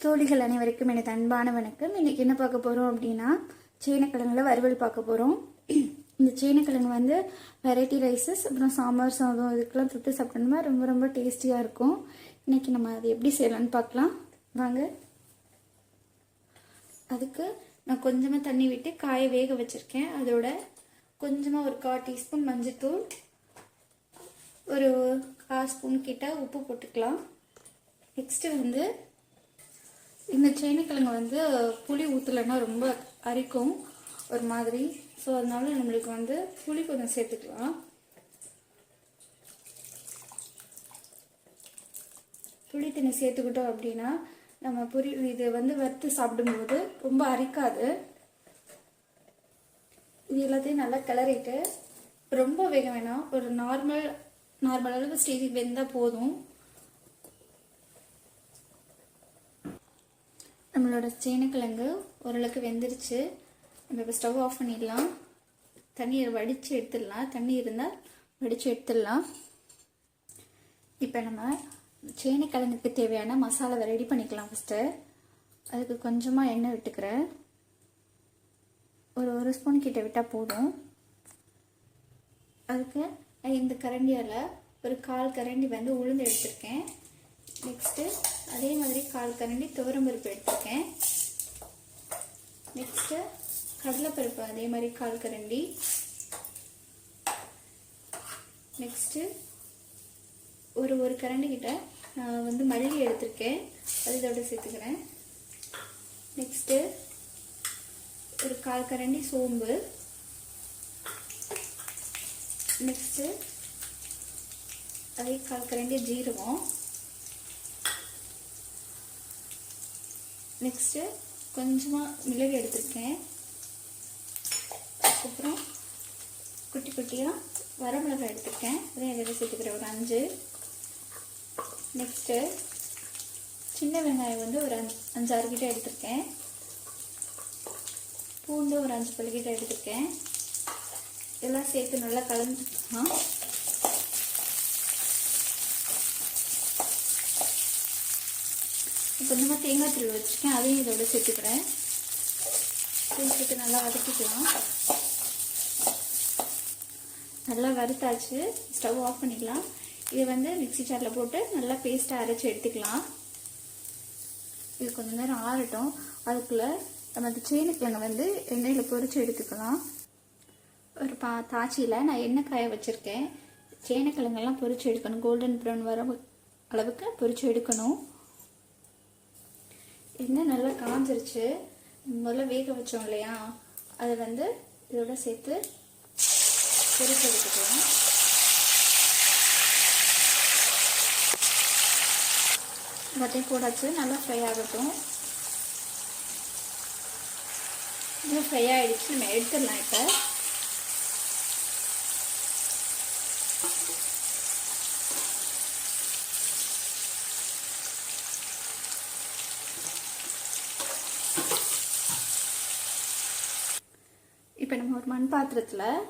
தோழிகள் அனைவருக்கும் எனது அன்பான வணக்கம். இன்றைக்கி என்ன பார்க்க போகிறோம் அப்படின்னா, சேனக்கிழங்குல வறுவல் பார்க்க போகிறோம். இந்த சேனக்கிழங்கு வந்து வெரைட்டி ரைஸஸ் அப்புறம் சாம்பார் சாதம் இதுக்கெல்லாம் தொட்டு சாப்பிட்டோம்னா ரொம்ப ரொம்ப டேஸ்டியாக இருக்கும். இன்றைக்கி நம்ம அது எப்படி செய்யலான்னு பார்க்கலாம் வாங்க. அதுக்கு நான் கொஞ்சமாக தண்ணி விட்டு காய வேக வச்சுருக்கேன். அதோட கொஞ்சமாக ஒரு 1/4 டீஸ்பூன் மஞ்சள்தூள், ஒரு 1/4 ஸ்பூன் கிட்ட உப்பு போட்டுக்கலாம். நெக்ஸ்ட்டு வந்து இந்த சேனக்கிழங்கு வந்து புளி ஊற்றலைன்னா ரொம்ப அரிக்கும் ஒரு மாதிரி. ஸோ அதனால நம்மளுக்கு வந்து புளி கொஞ்சம் சேர்த்துக்கலாம். புளி தண்ணி சேர்த்துக்கிட்டோம் அப்படின்னா நம்ம இது வந்து வறுத்து சாப்பிடும்போது ரொம்ப அரிக்காது. இது எல்லாத்தையும் நல்லா கிளறிட்டு, ரொம்ப வேக வேணாம், ஒரு நார்மல் அளவு ஸ்டேஜ் வெந்தால் போதும். நம்மளோட சேனக்கிழங்கு ஓரளவுக்கு வெந்துருச்சு. நம்ம இப்போ ஸ்டவ் ஆஃப் பண்ணிடலாம். தண்ணியை வடித்து எடுத்துடலாம். தண்ணி இருந்தால் வடித்து எடுத்துடலாம். இப்போ நம்ம சேனக்கிழங்குக்கு தேவையான மசாலாவை ரெடி பண்ணிக்கலாம். ஃபஸ்ட்டு அதுக்கு கொஞ்சமாக எண்ணெய் விட்டுக்கிறேன். ஒரு ஸ்பூன் கிட்ட விட்டால் போதும். அதுக்கு இந்த கரண்டியால் ஒரு 1/4 கரண்டி வந்து உளுந்து எடுத்திருக்கேன். நெக்ஸ்ட்டு அதே மாதிரி 1/4 கரண்டி துவரம்பருப்பு எடுத்திருக்கேன். நெக்ஸ்ட்டு கடலைப்பருப்பு அதே மாதிரி 1/4 கரண்டி. நெக்ஸ்ட்டு ஒரு கரண்டி கிட்ட நான் வந்து மல்லி எடுத்திருக்கேன். அது இதோட சேர்த்துக்கிறேன். நெக்ஸ்ட்டு ஒரு 1/4 கரண்டி சோம்பு. நெக்ஸ்ட்டு அதே 1/4 கரண்டி ஜீரகம். நெக்ஸ்ட்டு கொஞ்சமாக மிளகு எடுத்திருக்கேன். அதுக்கப்புறம் குட்டி குட்டியாக வரமிளகாய் எடுத்திருக்கேன். அதையும் இதில் சேர்த்துக்கிறேன், ஒரு 5. நெக்ஸ்ட்டு சின்ன வெங்காயம் வந்து ஒரு 5-6 கிட்ட எடுத்திருக்கேன். பூண்டு ஒரு 5 பல் கிட்ட எடுத்திருக்கேன். இதெல்லாம் சேர்த்து நல்லா கலந்துக்கலாம். கொஞ்சமாக தேங்காய் துருவி வச்சுருக்கேன், அதையும் இதோட சேர்த்துக்கிறேன். சேர்த்து நல்லா வதக்கிக்கலாம். நல்லா வறுத்தாச்சு. ஸ்டவ் ஆஃப் பண்ணிக்கலாம். இதை வந்து மிக்ஸி ஜாரில் போட்டு நல்லா பேஸ்ட்டாக அரைச்சி எடுத்துக்கலாம். இது கொஞ்சம் நேரம் ஆறட்டும். அதுக்குள்ளே நம்ம அந்த சேனக்கிழங்கை வந்து எண்ணெயில் பொரித்து எடுத்துக்கலாம். ஒரு தாச்சியில் நான் எண்ணெய் காய வச்சுருக்கேன். சேனக்கிழங்கெல்லாம் பொரித்து எடுக்கணும். கோல்டன் ப்ரௌன் வர அளவுக்கு பொரித்து எடுக்கணும். எண்ணெய் நல்லா காஞ்சிருச்சு. முதல்ல வேக வச்சோம் இல்லையா, அதை வந்து இதோட சேர்த்து பொரிச்சு எடுத்துக்கலாம். எல்லாத்தையும் போடாச்சு. நல்லா ஃப்ரை ஆகட்டும். நல்லா ஃப்ரை ஆகிடுச்சு. நம்ம எடுத்துடலாம். இப்போ இப்போ நம்ம ஒரு மண் பாத்திரத்தில்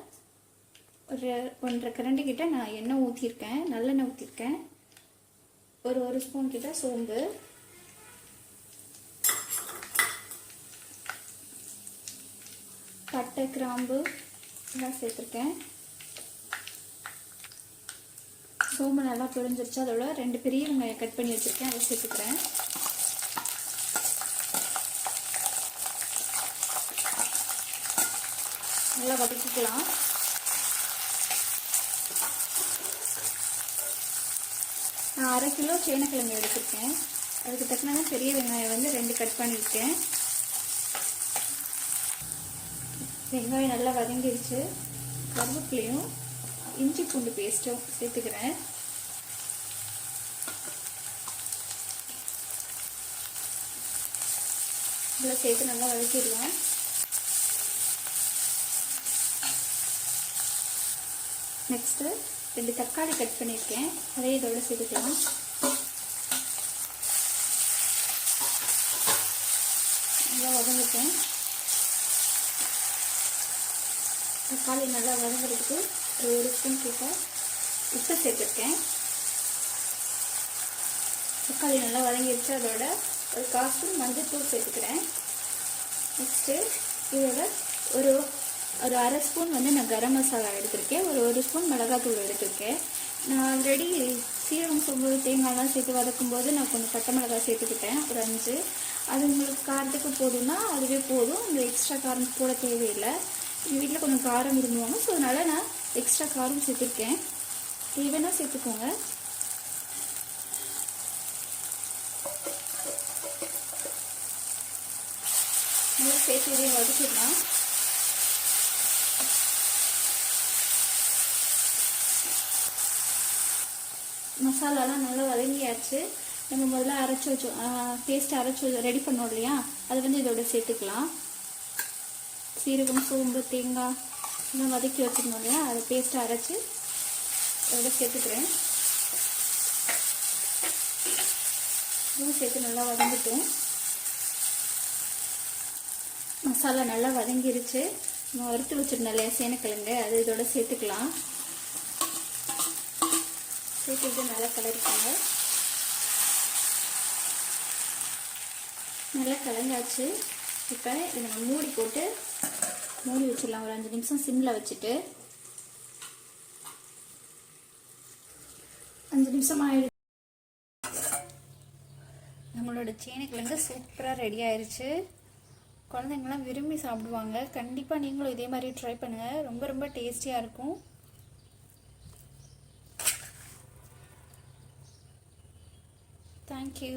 ஒரு 1.5 கரண்டி கிட்ட நான் எண்ணெய் ஊற்றிருக்கேன். நல்லெண்ணெய் ஊற்றிருக்கேன். ஒரு ஸ்பூன் கிட்ட சோம்பு, பட்டை, கிராம்பு எல்லாம் சேர்த்துருக்கேன். சோம்பு நல்லா பொரிஞ்சிருச்சு. அதோட 2 பெரிய வெங்காயம் கட் பண்ணி வச்சுருக்கேன், அதை சேர்த்துக்கிறேன். நல்லா வதக்கிக்கலாம். நான் 1/2 கிலோ சேனக்கிழங்கு எடுத்திருக்கேன். அதுக்கு தக்கன பெரிய வெங்காயம் வந்து 2 கட் பண்ணியிருக்கேன். வெங்காயம் நல்லா வதங்கிடுச்சு. கருவேப்பிலையும் இஞ்சி பூண்டு பேஸ்ட்டும் சேர்த்துக்கிறேன். இதில் சேர்த்து நல்லா வதக்கிடலாம். நெக்ஸ்ட்டு 2 தக்காளி கட் பண்ணியிருக்கேன். அதே இதோட சேர்த்துக்கலாம். நல்லா வதங்கிட்டேன். தக்காளி நல்லா வதங்குறதுக்கு ஒரு ஸ்பூன் கிட்ட உப்பு சேர்த்துருக்கேன். தக்காளி நல்லா வதங்கிடுச்சு. அதோட ஒரு 1/4 ஸ்பூன் மஞ்சள் சேர்த்துக்கிறேன். நெக்ஸ்ட்டு இதோட ஒரு ஒரு 1/2 ஸ்பூன் வந்து நான் கரம் மசாலா எடுத்திருக்கேன். ஒரு ஸ்பூன் மிளகாத்தூள் எடுத்திருக்கேன். நான் ஆல்ரெடி சீரகம், சோம்பு, தேங்காய்லாம் சேர்த்து வதக்கும் போது நான் கொஞ்சம் பட்டை மிளகாய் சேர்த்துக்கிட்டேன், ஒரு 5. அது உங்களுக்கு காரத்துக்கு போதும்னா அதுவே போதும். இந்த எக்ஸ்ட்ரா காரம் போட தேவையில்லை. எங்கள் வீட்டில் கொஞ்சம் காரம் விரும்புவாங்க, ஸோ அதனால் நான் எக்ஸ்ட்ரா காரம் சேர்த்துருக்கேன். தேவைன்னா சேர்த்துக்கோங்க. நல்லா சேர்த்து இதையும் வதக்கிடலாம். மசாலாலாம் நல்லா வதங்கியாச்சு. நம்ம முதல்ல அரைச்சி வச்சோம், பேஸ்ட் அரைச்சி ரெடி பண்ணோம் இல்லையா, அதை வந்து இதோட சேர்த்துக்கலாம். சீரகம், சோம்பு, தேங்காய் எல்லாம் வதக்கி வச்சுருந்தோம் இல்லையா, அதை பேஸ்ட்டை அரைச்சி இதோட சேர்த்துக்கிறேன். இதுவும் சேர்த்து நல்லா வதங்கிட்டோம். மசாலா நல்லா வதங்கிருச்சு. நம்ம வறுத்து வச்சுருந்தோம் இல்லையா சேனைக்கிழங்கு, அது இதோட சேர்த்துக்கலாம். சேர்த்துட்டு நல்லா கலரிக்கோங்க. நல்லா கலந்தாச்சு. இப்போ இதை நம்ம மூடி வச்சிடலாம். ஒரு 5 நிமிஷம் சிம்மில் வச்சுட்டு. 5 நிமிஷம் ஆயிடுச்சு. நம்மளோட சேனைக்கிழங்கு சூப்பராக ரெடி ஆயிடுச்சு. குழந்தைங்களாம் விரும்பி சாப்பிடுவாங்க. கண்டிப்பாக நீங்களும் இதே மாதிரி ட்ரை பண்ணுங்கள். ரொம்ப ரொம்ப டேஸ்டியாக இருக்கும். Thank you.